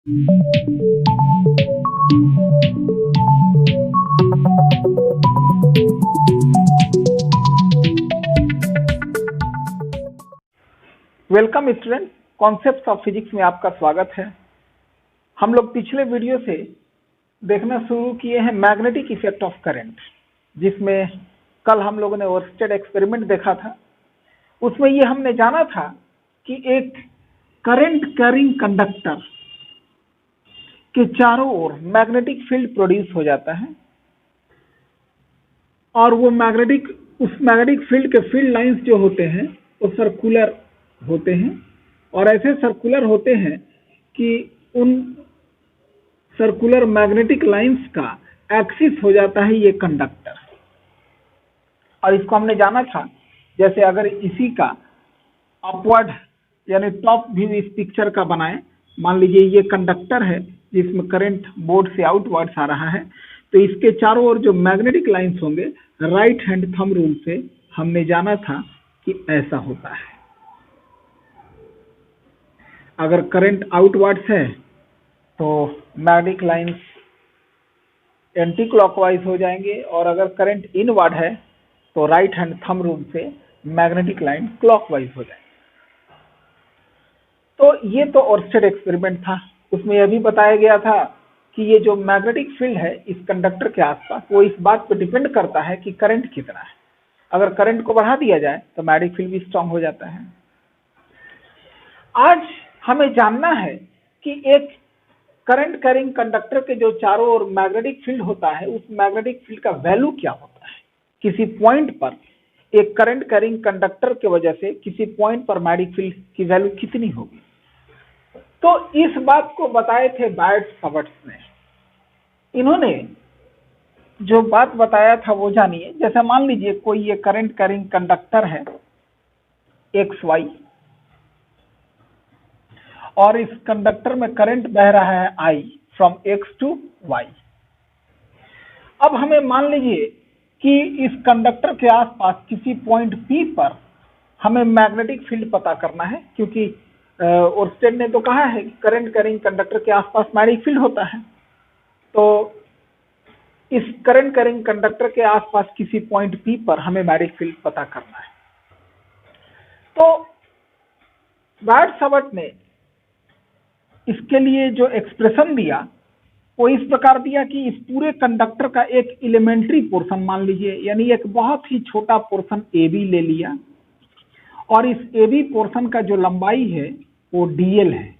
Welcome student, concepts of physics में आपका स्वागत है। हम लोग पिछले वीडियो से देखना शुरू किए हैं मैग्नेटिक इफेक्ट ऑफ करंट, जिसमें कल हम लोगों ने ओरस्टेड एक्सपेरिमेंट देखा था। उसमें ये हमने जाना था कि एक करंट कैरिंग कंडक्टर के चारों ओर मैग्नेटिक फील्ड प्रोड्यूस हो जाता है और वो उस मैग्नेटिक फील्ड के फील्ड लाइंस जो होते हैं वो सर्कुलर होते हैं और ऐसे सर्कुलर होते हैं कि उन सर्कुलर मैग्नेटिक लाइंस का एक्सिस हो जाता है ये कंडक्टर। और इसको हमने जाना था, जैसे अगर इसी का अपवर्ड यानी टॉप व्यू इस पिक्चर का बनाए, मान लीजिए ये कंडक्टर है जिसमें करंट बोर्ड से आउटवर्ड्स आ रहा है, तो इसके चारों ओर जो मैग्नेटिक लाइंस होंगे राइट हैंड थंब रूल से हमने जाना था कि ऐसा होता है। अगर करंट आउटवर्ड्स है तो मैग्नेटिक लाइंस एंटी क्लॉकवाइज हो जाएंगे और अगर करंट इनवर्ड है तो राइट हैंड थंब रूल से मैग्नेटिक लाइन क्लॉकवाइज हो जाएंगे। तो ये तो ओरस्टेड एक्सपेरिमेंट था। उसमें यह भी बताया गया था कि ये जो मैग्नेटिक फील्ड है इस कंडक्टर के आसपास वो इस बात पर डिपेंड करता है कि करंट कितना है। अगर करंट को बढ़ा दिया जाए तो मैग्नेटिक फील्ड भी स्ट्रांग हो जाता है। आज हमें जानना है कि एक करंट कैरिंग कंडक्टर के जो चारों ओर मैग्नेटिक फील्ड होता है उस मैग्नेटिक फील्ड का वैल्यू क्या होता है। किसी पॉइंट पर एक करंट कैरिंग कंडक्टर की वजह से किसी पॉइंट पर मैग्नेटिक फील्ड की वैल्यू कितनी होगी। तो इस बात को बताए थे बायट्स-सवर्ट्स ने। इन्होंने जो बात बताया था वो जानिए। जैसे मान लीजिए कोई ये करंट कैरिंग कंडक्टर है XY और इस कंडक्टर में करंट बह रहा है I from X to Y। अब हमें मान लीजिए कि इस कंडक्टर के आसपास किसी पॉइंट P पर हमें मैग्नेटिक फील्ड पता करना है, क्योंकि ओरस्टेड ने तो कहा है कि करंट कैरिंग कंडक्टर के आसपास मैग्नेटिक फील्ड होता है। तो इस करंट कैरिंग कंडक्टर के आसपास किसी पॉइंट P पर हमें मैग्नेटिक फील्ड पता करना है। तो बायट्स-सवर्ट ने इसके लिए जो एक्सप्रेशन दिया वो इस प्रकार दिया कि इस पूरे कंडक्टर का एक एलिमेंट्री पोर्शन मान लीजिए, यानी एक बहुत ही छोटा पोर्शन AB ले लिया और इस AB पोर्शन का जो लंबाई है वो DL है।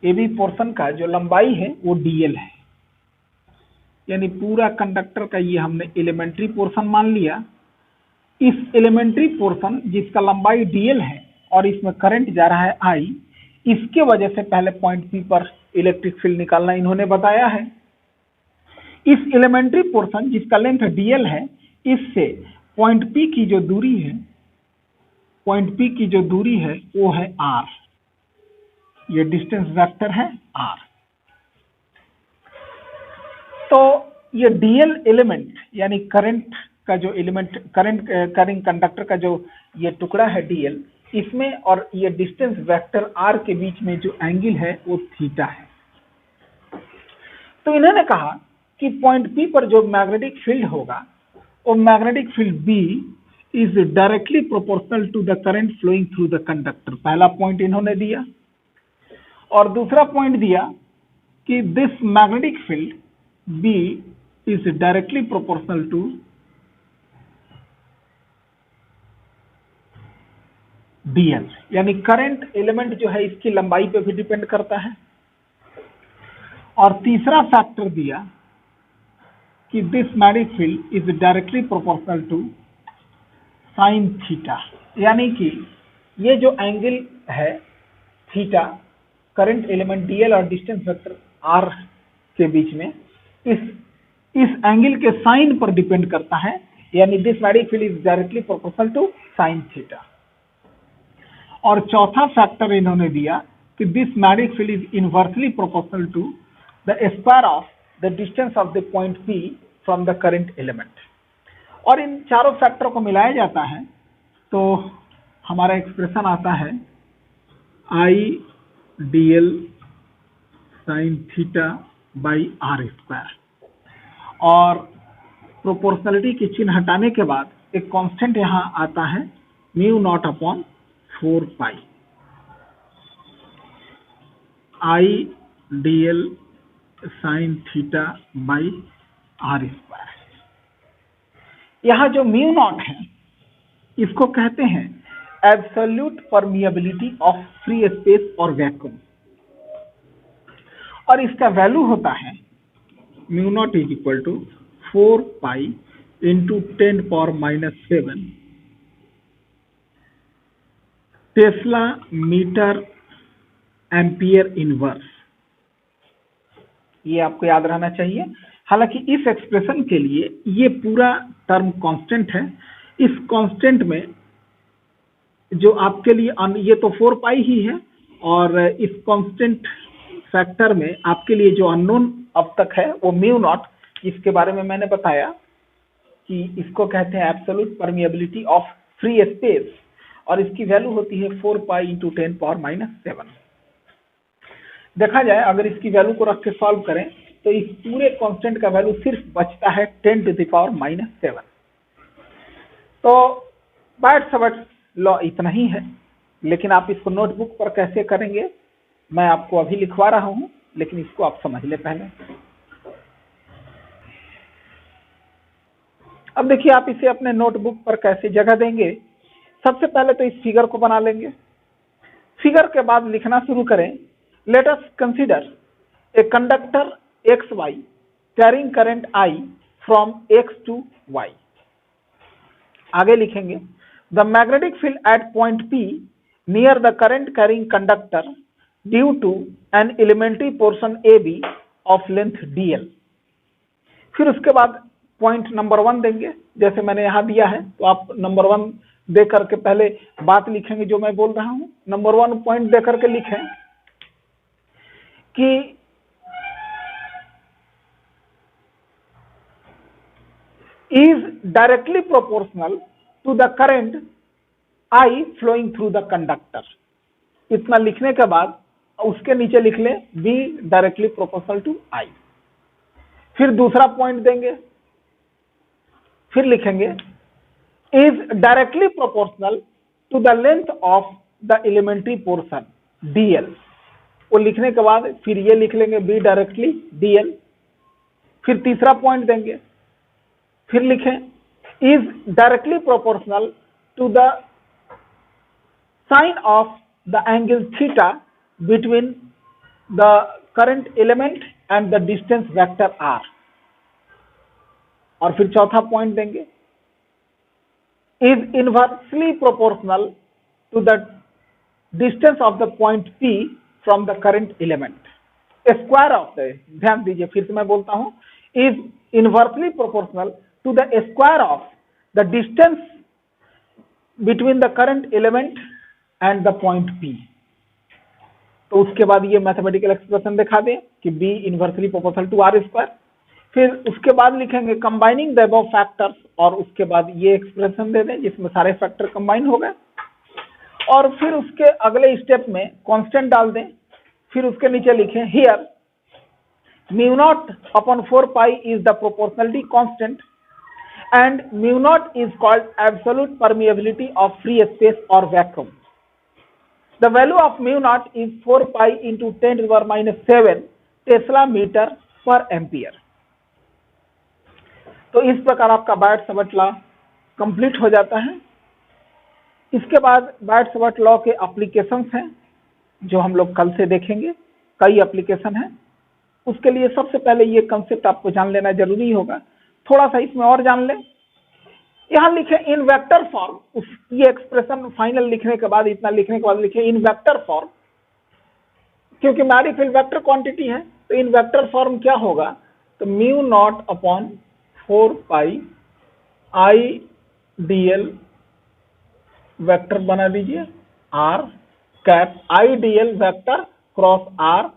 AB पोर्शन का जो लंबाई है वो DL है, यानी पूरा कंडक्टर का ये हमने एलिमेंट्री पोर्शन मान लिया। इस एलिमेंट्री पोर्शन जिसका लंबाई DL है और इसमें करंट जा रहा है I, इसके वजह से पहले पॉइंट P पर इलेक्ट्रिक फील्ड निकालना इन्होंने बताया है। इस एलिमेंट्री पोर्शन जिसका लेंथ DL है, इससे पॉइंट P की जो दूरी है वो है R। ये डिस्टेंस वेक्टर है R। तो ये DL एलिमेंट यानी करंट कैरिंग कंडक्टर का जो ये टुकड़ा है DL, इसमें और ये डिस्टेंस वेक्टर R के बीच में जो एंगल है वो थीटा है। तो इन्होंने कहा कि पॉइंट P पर जो मैग्नेटिक फील्ड होगा वो magnetic field B is directly proportional to the current flowing through the conductor. पहला पॉइंट इन्होंने दिया और दूसरा पॉइंट दिया कि this magnetic field B is directly proportional to DL, यानी करंट एलिमेंट जो है इसकी लंबाई पे भी डिपेंड करता है। और तीसरा फैक्टर दिया कि this magnetic field is directly proportional to sine theta, यानी कि ये जो एंगल है थीटा करंट एलिमेंट DL और डिस्टेंस वेक्टर R के बीच में इस एंगल के साइन पर डिपेंड करता है, यानी this magnetic field is directly proportional to sine theta. और चौथा फैक्टर इन्होंने दिया कि this magnetic field is inversely proportional to the square of the distance of the point P from the current element. और इन चारों फैक्टर को मिलाया जाता है तो हमारा एक्सप्रेशन आता है I dl sine theta by R square. और प्रोपोर्शनलिटी की चिन्ह हटाने के बाद एक कांस्टेंट यहाँ आता है mu naught upon 4 pi I D L sine theta by R square. यहाँ जो म्यू नॉट है इसको कहते हैं absolute permeability of free space और वैक्यूम, और इसका वैल्यू होता है mu naught is equal to 4 pi into 10⁻⁷ tesla metre ampere inverse. ये आपको याद रहना चाहिए। हालांकि इस एक्सप्रेशन के लिए ये पूरा टर्म कांस्टेंट है। इस कांस्टेंट में जो आपके लिए ये तो 4 पाई ही है, और इस कांस्टेंट फैक्टर में आपके लिए जो अननोन अब तक है वो म्यू नॉट, इसके बारे में मैंने बताया कि इसको कहते हैं absolute permeability of free space, और इसकी वैल्यू होती है 4 पाई इंटू 10⁻⁷। देखा जाए अगर इसकी वैल्यू को रख के सॉल्व करें तो इस पूरे कांस्टेंट का वैल्यू सिर्फ बचता है 10⁻⁷। तो बायट-सवार्ट लॉ इतना ही है, लेकिन आप इसको नोटबुक पर कैसे करेंगे मैं आपको अभी लिखवा रहा हूं, लेकिन इसको आप समझ ले पहले। अब देखिए आप इसे अपने नोटबुक पर कैसे जगह देंगे। सबसे पहले तो इस फिगर को बना लेंगे। फिगर के बाद लिखना शुरू करें। Let us consider a conductor XY carrying current I from X to Y। आगे लिखेंगे the magnetic field at point P near the current carrying conductor due to an elementary portion AB of length DL। फिर उसके बाद point number 1 देंगे, जैसे मैंने यहां दिया है, तो आप नंबर 1 दे करके पहले बात लिखेंगे जो मैं बोल रहा हूं। नंबर 1 पॉइंट दे करके लिखें कि is directly proportional to the current I flowing through the conductor। इतना लिखने के बाद उसके नीचे लिख लें B directly proportional to I। फिर दूसरा पॉइंट देंगे, फिर लिखेंगे is directly proportional to the length of the elementary portion DL। वो लिखने के बाद फिर ये लिख लेंगे B डायरेक्टली DL। फिर तीसरा पॉइंट देंगे, फिर लिखें is directly proportional to the sine of the angle theta between the current element and the distance vector r। और फिर चौथा पॉइंट देंगे is inversely proportional to the distance of the point P from the current element। Square of the, ध्यान दीजिए फिर से मैं बोलता हूं, is inversely proportional to the square of the distance between the current element and the point P। तो उसके बाद ये मैथमेटिकल एक्सप्रेशन दिखा दें कि B inversely proportional to R square. फिर उसके बाद लिखेंगे कंबाइनिंग द अबव फैक्टर्स, और उसके बाद ये एक्सप्रेशन दे दें जिसमें सारे फैक्टर कंबाइन हो गए, और फिर उसके अगले स्टेप में कांस्टेंट डाल दें। फिर उसके नीचे लिखें here mu naught upon 4 pi is the proportionality constant and mu naught is called absolute permeability of free space or vacuum। The value of mu naught is 4 pi into 10⁻⁷ tesla metre पर ampere. तो इस प्रकार आपका बायट-सवार्ट law complete हो जाता है। इसके बाद बायट-सवार्ट लॉ के एप्लीकेशंस हैं जो हम लोग कल से देखेंगे। कई एप्लीकेशन हैं, उसके लिए सबसे पहले ये कंसेप्ट आपको जान लेना जरूरी होगा। थोड़ा सा इसमें और जान लें। यहां लिखे इन वेक्टर फॉर्म, ये एक्सप्रेशन फाइनल लिखने के बाद, इतना लिखने के बाद लिखे इन वेक्टर फॉर्म, क्योंकि मैग्नेटिक फील्ड वेक्टर क्वांटिटी है, तो इन वेक्टर फॉर्म क्या होगा, तो mu naught upon 4 pi I DL vector बना दीजिए R cap I DL vector cross R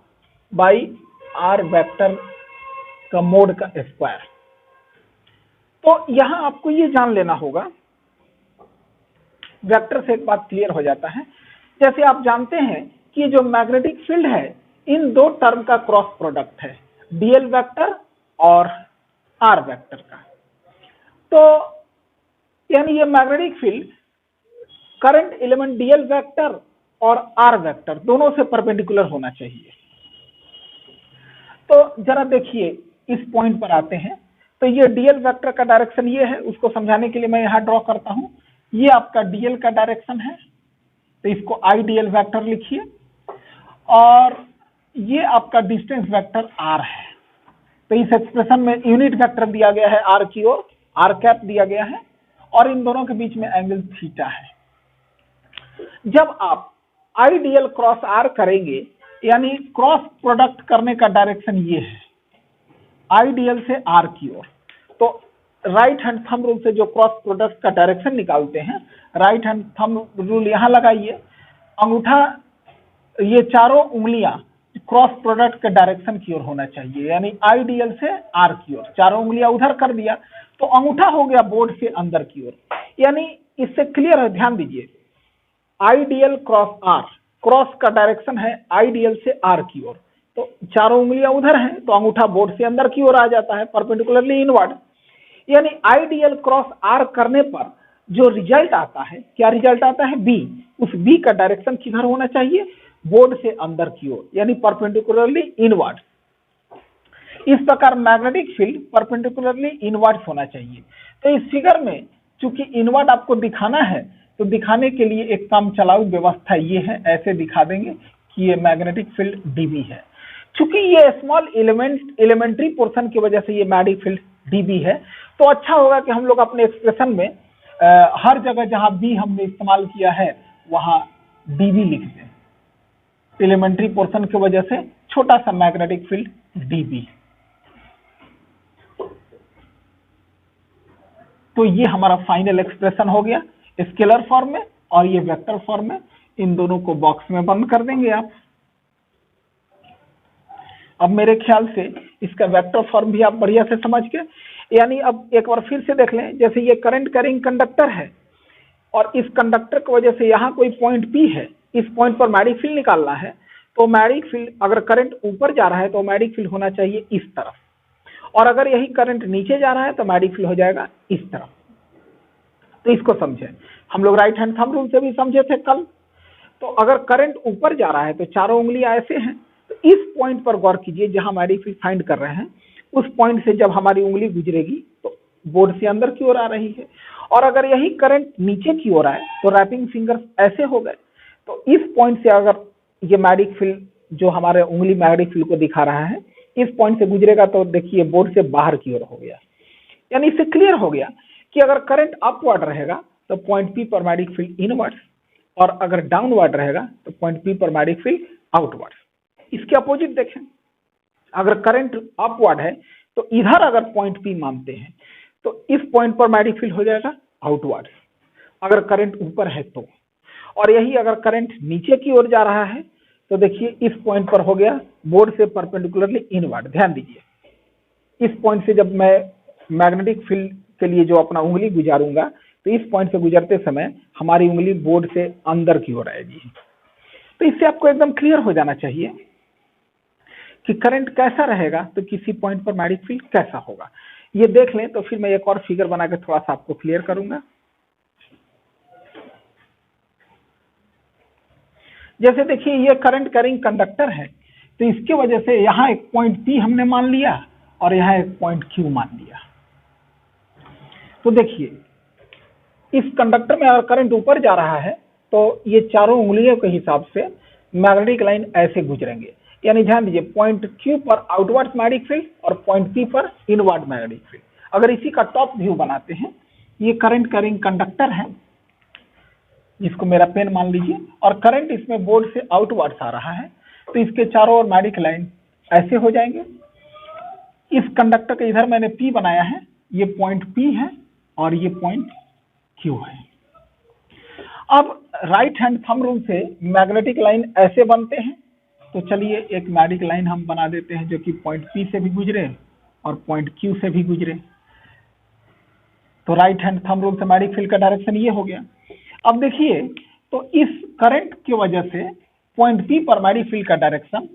by R vector का मोड का स्क्वायर। तो यहां आपको ये जान लेना होगा, वेक्टर से एक बात क्लियर हो जाता है। जैसे आप जानते हैं कि जो मैग्नेटिक फील्ड है इन दो टर्म का क्रॉस प्रोडक्ट है, डीएल वेक्टर और आर वेक्टर का। तो यानी ये magnetic field current element DL vector और आर वेक्टर दोनों से परपेंडिकुलर होना चाहिए। तो जरा देखिए, इस पॉइंट पर आते हैं। तो ये डीएल वेक्टर का डायरेक्शन ये है, उसको समझाने के लिए मैं यहां ड्रॉ करता हूं। ये आपका डीएल का डायरेक्शन है, तो इसको आई डीएल वेक्टर लिखिए, और ये आपका डिस्टेंस वेक्टर आर है। तो इस एक्सप्रेशन में यूनिट वेक्टर दिया गया है आर की ओर, आर कैप दिया गया है, और इन दोनों के बीच में एंगल थीटा है। जब आप आई डीएल क्रॉस आर करेंगे, यानी क्रॉस प्रोडक्ट करने का डायरेक्शन ये है, आई डीएल से आर की ओर। तो राइट हैंड थंब रूल से जो क्रॉस प्रोडक्ट का डायरेक्शन निकालते हैं, राइट हैंड थंब रूल यहां लगाइए, अंगूठा, ये चारों उंगलियां क्रॉस प्रोडक्ट के डायरेक्शन की ओर होना चाहिए, यानी आई डीएल से आर की ओर। चारों उंगलियां उधर कर दिया तो अंगूठा हो गया बोर्ड से अंदर की ओर। यानी इससे क्लियर है, ध्यान दीजिए, आई डीएल क्रॉस आर, क्रॉस का डायरेक्शन है आई डीएल से आर की ओर। तो चारों उंगलियां उधर हैं तो अंगूठा बोर्ड से अंदर की ओर आ जाता है, परपेंडिकुलरली इनवर्ड। यानी आई डीएल क्रॉस आर करने पर जो रिजल्ट आता है, क्या रिजल्ट आता है, बी। उस बी का डायरेक्शन किधर होना चाहिए, बोर्ड से अंदर की ओर, यानी परपेंडिकुलरली इनवर्ड। इस प्रकार मैग्नेटिक फील्ड परपेंडिकुलरली इनवर्ड होना चाहिए। तो इस फिगर में चूंकि इनवर्ड आपको दिखाना है, तो दिखाने के लिए एक काम चलाऊ व्यवस्था ये है, ऐसे दिखा देंगे कि ये मैग्नेटिक फील्ड डीबी है। चूंकि ये स्मॉल एलिमेंट्री पोर्शन की वजह से ये मैग्नेटिक फील्ड डीबी है, तो अच्छा होगा कि हम लोग अपने एक्सप्रेशन में हर जगह जहां बी हमने इस्तेमाल किया है वहां डीबी लिख दें। एलिमेंट्री पोर्शन की वजह से छोटा सा मैग्नेटिक फील्ड डीबी। तो ये हमारा फाइनल एक्सप्रेशन हो गया स्केलर फॉर्म में, और ये वेक्टर फॉर्म में। इन दोनों को बॉक्स में बंद कर देंगे आप। अब मेरे ख्याल से इसका वेक्टर फॉर्म भी आप बढ़िया से समझ के, यानी अब एक बार फिर से देख लें, जैसे ये करंट कैरिंग कंडक्टर है, और इस कंडक्टर की वजह से यहाँ कोई पॉइंट पी है, इस पॉइंट पर मैग्नेटिक फील्ड निकालना है। तो मैग्नेटिक फील्ड, अगर करंट ऊपर जा रहा है तो मैग्नेटिक फील्ड होना चाहिए इस तरफ, और अगर यही करंट नीचे जा रहा है तो मैग्नेटिक फील्ड हो जाएगा इस तरफ। तो इसको समझें, हम लोग राइट हैंड थंब रूल से भी समझे थे कल। तो अगर करंट ऊपर जा रहा है तो चारों उंगलियां ऐसे हैं, तो इस पॉइंट पर गौर कीजिए जहां मैग्नेटिक फील्ड फाइंड कर रहे हैं, उस पॉइंट से जब हमारी उंगली गुजरेगी तो बोर्ड से अंदर की ओर आ रही है। और अगर यही करंट नीचे की ओर आए तो रैपिंग फिंगर्स ऐसे हो गए। तो इस पॉइंट से अगर ये मैग्नेटिक फील्ड जो हमारे उंगली मैग्नेटिक फील्ड को दिखा रहा है, इस पॉइंट से गुजरेगा तो देखिए बोर्ड से बाहर की ओर हो गया। यानी इससे क्लियर हो गया कि अगर करंट अपवर्ड रहेगा तो पॉइंट पी पर मैग्नेटिक फील्ड इनवर्ड, और अगर डाउनवर्ड रहेगा तो पॉइंट पी पर मैग्नेटिक फील्ड आउटवर्ड। इसके अपोजिट देखें, अगर करंट अपवर्ड है तो इधर अगर पॉइंट पी मानते हैं तो इस पॉइंट पर मैग्नेटिक फील्ड हो जाएगा आउटवर्ड, अगर करंट ऊपर है तो। और यही अगर करंट नीचे की ओर जा रहा है तो देखिए इस पॉइंट पर हो गया बोर्ड से परपेंडिकुलरली इनवर्ड। ध्यान दीजिए, इस पॉइंट से जब मैं मैग्नेटिक फील्ड के लिए जो अपना उंगली गुजारूंगा तो इस पॉइंट से गुजरते समय हमारी उंगली बोर्ड से अंदर की ओर आएगी। तो इससे आपको एकदम क्लियर हो जाना चाहिए कि करंट कैसा रहेगा तो किसी पॉइंट पर मैग्नेटिक फील्ड कैसा होगा। ये देख लें तो फिर मैं एक और फिगर बना के थोड़ा सा आपको क्लियर करूंगा। जैसे देखिए ये करंट कैरिंग कंडक्टर है, तो इसके वजह से यहाँ एक पॉइंट पी हमने मान लिया और यहाँ एक पॉइंट क्यू मान लिया। तो देखिए इस कंडक्टर में अगर करंट ऊपर जा रहा है तो ये चारों उंगलियों के हिसाब से मैग्नेटिक लाइन ऐसे गुजरेंगे। यानी ध्यान दीजिए, पॉइंट क्यू पर आउटवर्ड मैग्नेटिक फील्ड और पॉइंट पी पर इनवर्ड मैग्नेटिक फील्ड। अगर इसी का टॉप व्यू बनाते हैं, ये करंट कैरिंग कंडक्टर है, जिसको मेरा पेन मान लीजिए, और करंट इसमें बोर्ड से आउटवर्ड आ रहा है, तो इसके चारों ओर मैग्नेटिक लाइन ऐसे हो जाएंगे। इस कंडक्टर के इधर मैंने पी बनाया है, ये पॉइंट पी है और ये पॉइंट क्यू है। अब राइट हैंड थंब रूल से मैग्नेटिक लाइन ऐसे बनते हैं, तो चलिए एक मैग्नेटिक लाइन हम बना देते हैं जो कि पॉइंट पी से भी गुजरे और पॉइंट क्यू से भी गुजरे। तो राइट हैंड थंब रूल से मैग्नेटिक फील्ड का डायरेक्शन ये हो गया। अब देखिए, तो इस करंट की वजह से पॉइंट पी पर मैग्नेटिक फील्ड का डायरेक्शन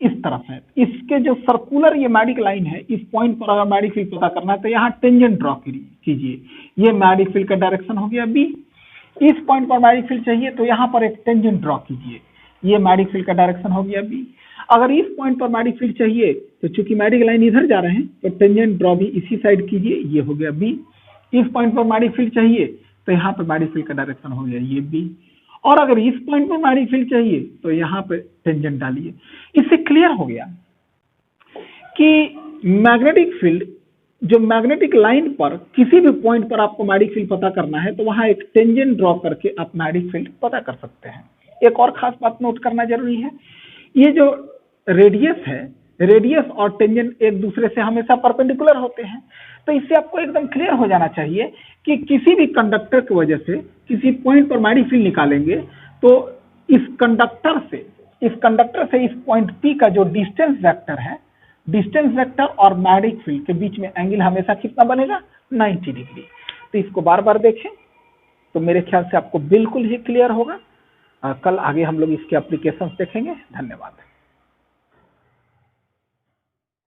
इस तरफ है। इसके जो सर्कुलर ये मैग्नेटिक लाइन है, इस पॉइंट पर अगर मैग्नेटिक फील्ड पता करना है तो यहाँ टेंजेंट ड्रॉ कीजिए। ये मैग्नेटिक फील्ड का डायरेक्शन हो गया बी। इस पॉइंट पर मैग्नेटिक फील्ड चाहिए तो यहाँ पर एक टेंजेंट ड्रॉ कीजिए। ये मैग्नेटिक फील्ड का डायरेक्शन हो गया बी। अगर इस पॉइंट पर मैग्नेटिक फील्ड चाहिए तो चूंकि मैग्नेटिक लाइन इधर जा रहे हैं तो टेंजेंट ड्रॉ भी इसी साइड कीजिए, ये हो गया बी। इस पॉइंट पर मैग्नेटिक फील्ड चाहिए तो यहाँ पर मैग्नेटिक फील्ड का डायरेक्शन हो गया ये बी। और अगर इस पॉइंट पर मैग्नेटिक फील्ड चाहिए तो यहाँ पे टेंजेंट डालिए। इससे क्लियर हो गया कि मैग्नेटिक फील्ड, जो मैग्नेटिक लाइन पर किसी भी पॉइंट पर आपको मैग्नेटिक फील्ड पता करना है तो वहां एक टेंजेंट ड्रॉ करके आप मैग्नेटिक फील्ड पता कर सकते हैं। एक और खास बात नोट करना जरूरी है, ये जो रेडियस है, रेडियस और टेंजेंट एक दूसरे से हमेशा परपेंडिकुलर होते हैं। तो इससे आपको एकदम क्लियर हो जाना चाहिए कि किसी भी कंडक्टर की वजह से किसी पॉइंट पर मैग्नेटिक फील्ड निकालेंगे तो इस कंडक्टर से इस पॉइंट पी का जो डिस्टेंस वेक्टर है, डिस्टेंस वेक्टर और मैग्नेटिक फील्ड के बीच में एंगल हमेशा कितना बनेगा, 90 डिग्री। तो इसको बार बार देखें तो मेरे ख्याल से आपको बिल्कुल ही क्लियर होगा। कल आगे हम लोग इसके एप्लीकेशंस देखेंगे। धन्यवाद।